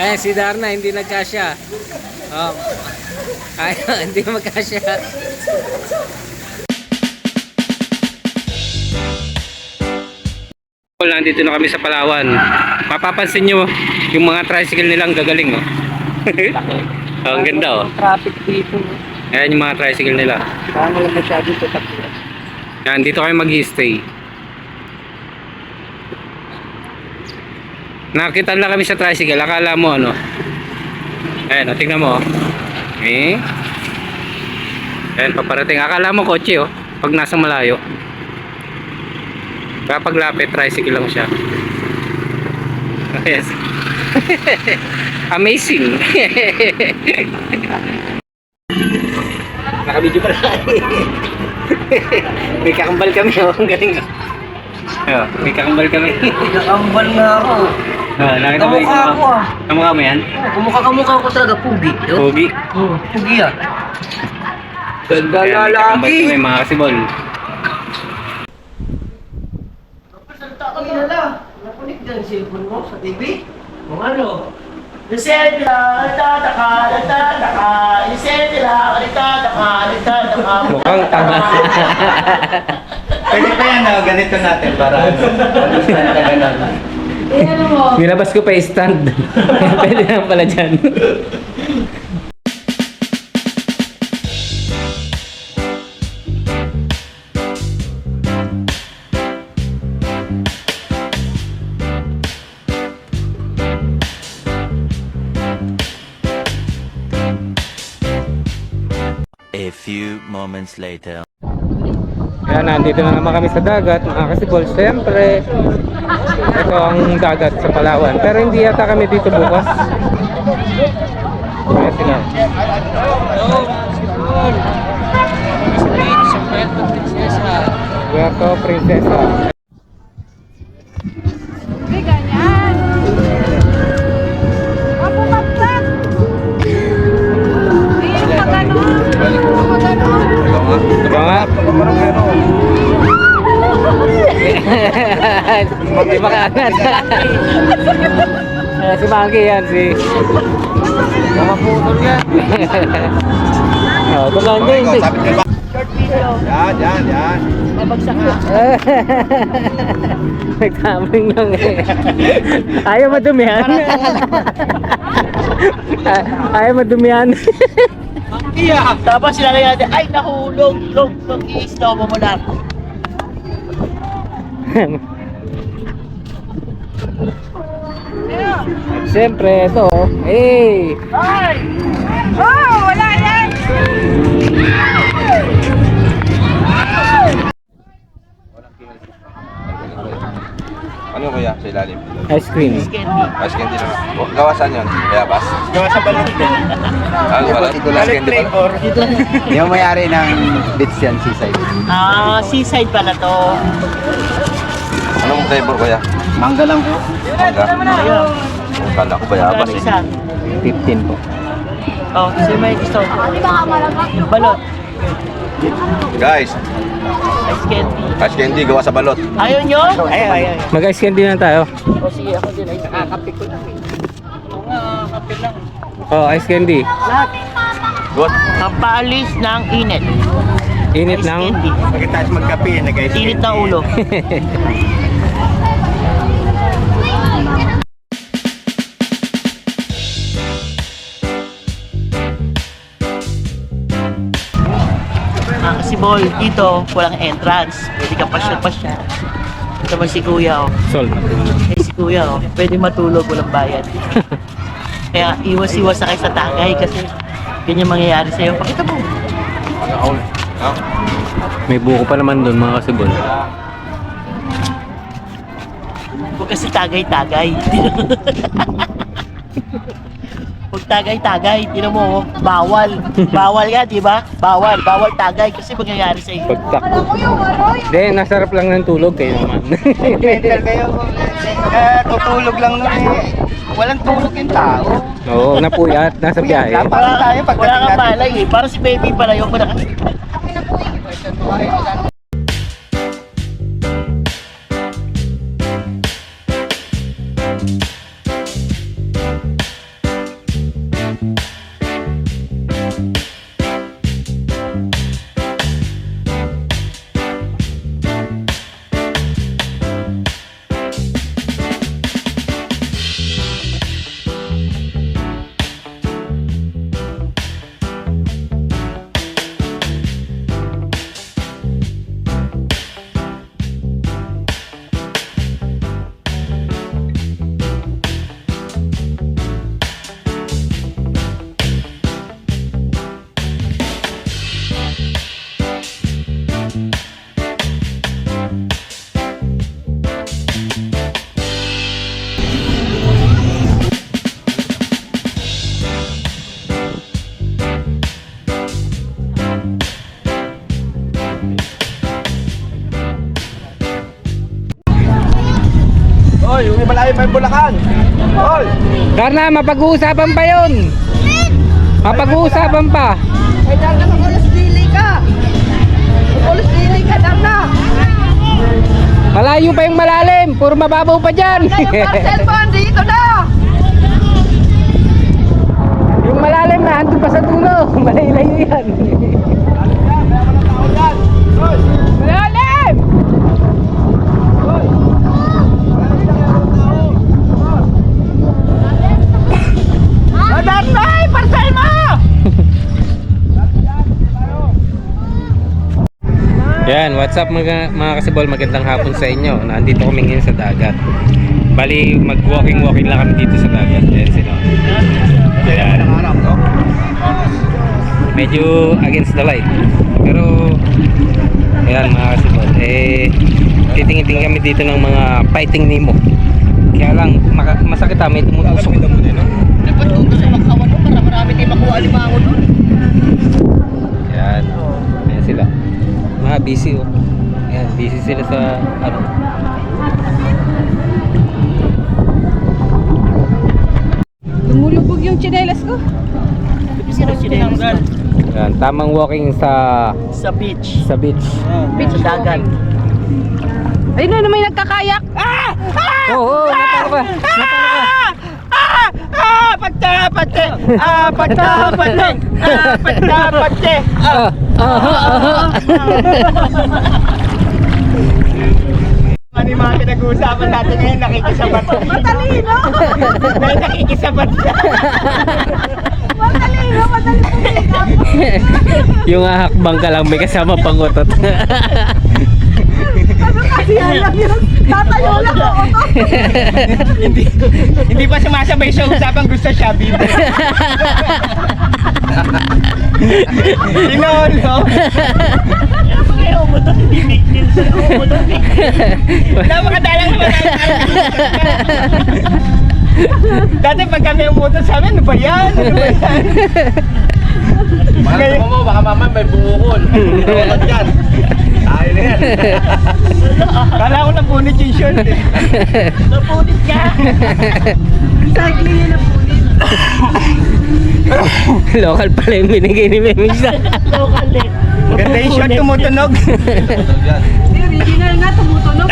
Ay, si Darna hindi nagkasya. Oh. Ay, hindi magkasya. Nandito na kami sa Palawan. Mapapansin nyo yung mga tricycle nilang gagaling, oh. Oh, ang ganda, oh. Traffic dito. Ayan yung mga tricycle nila. Parang wala masyado ito takbo. Yan, dito kami mag-i-stay. Nakita lang kami sa tricycle. Akala mo ano? Ayan, tingnan mo, oh. Ayan, paparating. Akala mo kotse, oh. Pag nasa malayo. Kapag lapit, tricycle lang siya. Yes. Amazing. Nakabidyo pa na. May kakambal kami, oh. Ang galing. Oh, may kakambal kami. Nakambal nga ako. Nakita mo Kamukha ako, ah. Kamukha mo yan? Kamukha ko talaga, pugi. Pogi. Pugi ah. Ganda Ayan, may kakambal kami, mga kasibol. Salta ka nila. Nakunik dyan cellphone mo sa TV? Kung ano? Lisendila, nagtataka, nagtataka. Mukhang tanga. Pwede pa yan, no? Ganito natin para understand ka ganun. Nilabas ko pa yung stand. Pwede lang pala dyan. A few moments later. Kaya nandito na naman kami sa dagat, mga kasibol. Siyempre, ito ang dagat sa Palawan. Pero hindi yata kami dito bukas. Kaya sila. Puerto Princesa. Hindi ganyan. Ako magpag. Hindi maganon. Maganon. Diba nga? Hindi makaangat. Si Mangki yan, si... Mamaputol yan. Oh, ito lang din. Short video. Yan. Mabagsak na. Nagtamling lang eh. Ayaw madumihan. Ayaw madumihan. Iya. Tapos sila kaya natin, ay nahulog. I-slow mo muna. Siyempre, ito. Eh. Ay! Oh, wala yan! Ano kaya sa ilalim? Ice cream. Ice candy na. Gawa saan yun? Bayabas? Gawa sa balot din. Balot? Ito lang candy pala. Yung may-ari ng beach yan, seaside. Seaside pala to. Anong flavor kuya? Mangga lang po. Mangga? Ayun. Ang kala ko bayabas eh. Isa. 15 po. Oh, kasi may gusto. Balot. Guys, Ice candy. ice candy gawa sa balot. Ayaw nyo? Ayaw. Mag-ice candy na tayo. O sige, ako din ay nakakape ko lang eh. Oo nga, kape lang. Oh, ice candy. Good. Kapalis ng init. Init Ice ng... candy. Pagkatapos magkape, nag-ice Init na ulo. Kasi ball, dito walang entrance. Pwede ka pasyal-pasyal. Ito naman si Kuya, oh. Sold. Si Kuya, oh. Pwede matulog, walang bayad. Kaya iwas-iwas na kayo sa tagay kasi ganyan mangyayari sa'yo. Pakita mo. May buko pa naman doon, mga kasibol. Huwag kasi tagay-tagay. Huwag tagay-tagay. Tinan mo, oh. Bawal. Bawal yan, di ba? Bawal tagay kasi mangyayari sa iyo. Pagtak. Alam mo yung ano, yung... Hindi, nasarap lang ng tulog kayo naman. Mental kayo. Tutulog lang nun eh. Walang tulog yung tao. Oo, napuyat. Nasa biyahe. Parang tayo Wala pagdating kang natin. malay eh. Para si baby pala yung pala. malayo pa yung Bulacan. Tol! Darna, mapag-uusapan pa yun. Mapag-uusapan pa. Ay, Darna, mag-ulos dili ka. Mag-ulos dili ka, Darna. Malayo pa yung malalim. Puro mababaw pa dyan. Wala yung parcel pa, dito na. Yung malalim na, andun pa sa dulo. Malayo-layo yan. Malalim! Darna, parcel mo! Yan, what's up mga kasibol, magandang hapon sa inyo. Nandito kami ngayon sa dagat. Bali, mag-walking lang kami dito sa dagat. Yan sila. Yan. Medyo against the light. Pero, ayan mga kasibol. Titingin kami dito ng mga fighting Nemo. Kaya lang, masakit may tumutusok. Dapat doon sa makawan mo para marami tayo makuha alimango doon. Yan. Ayan sila. Mga busy oh. Ayan, busy sila sa ano. Lumulubog yung tsinelas ko. Sino sinanggal? Yan, tamang walking sa Sa beach. beach. Beach Sa dagat. Ayun na naman yung nagkakayak. Oo, napaka ba? Pagtapate! Pagtapate! Pagtapate! Ano yung mga pinag-uusapan natin ngayon? Nakikisabat. Matalino! Nakikisabat siya. Matalino! Matalino! Yung ahakbang ka lang, may kasama pangutot. Kasi alam yun. Tatayo lang ako to. Hindi pa sumasabay sa usapang gusto siya, Bibo. Sinolo. Napakadalang naman. Dati pag kami umutot sa amin, ano ba yan? Ano ba yan? Mahal mo, baka mamay may bungukol. Tawag yan. Tayo na yan. Kala ko napunit yung short eh. Napunit ka. Cycling yun na punit. Local pala yung binigay ni Memix. Local eh. Ganda yung short tumutunog. Tawag yan. Original nga, tumutunog.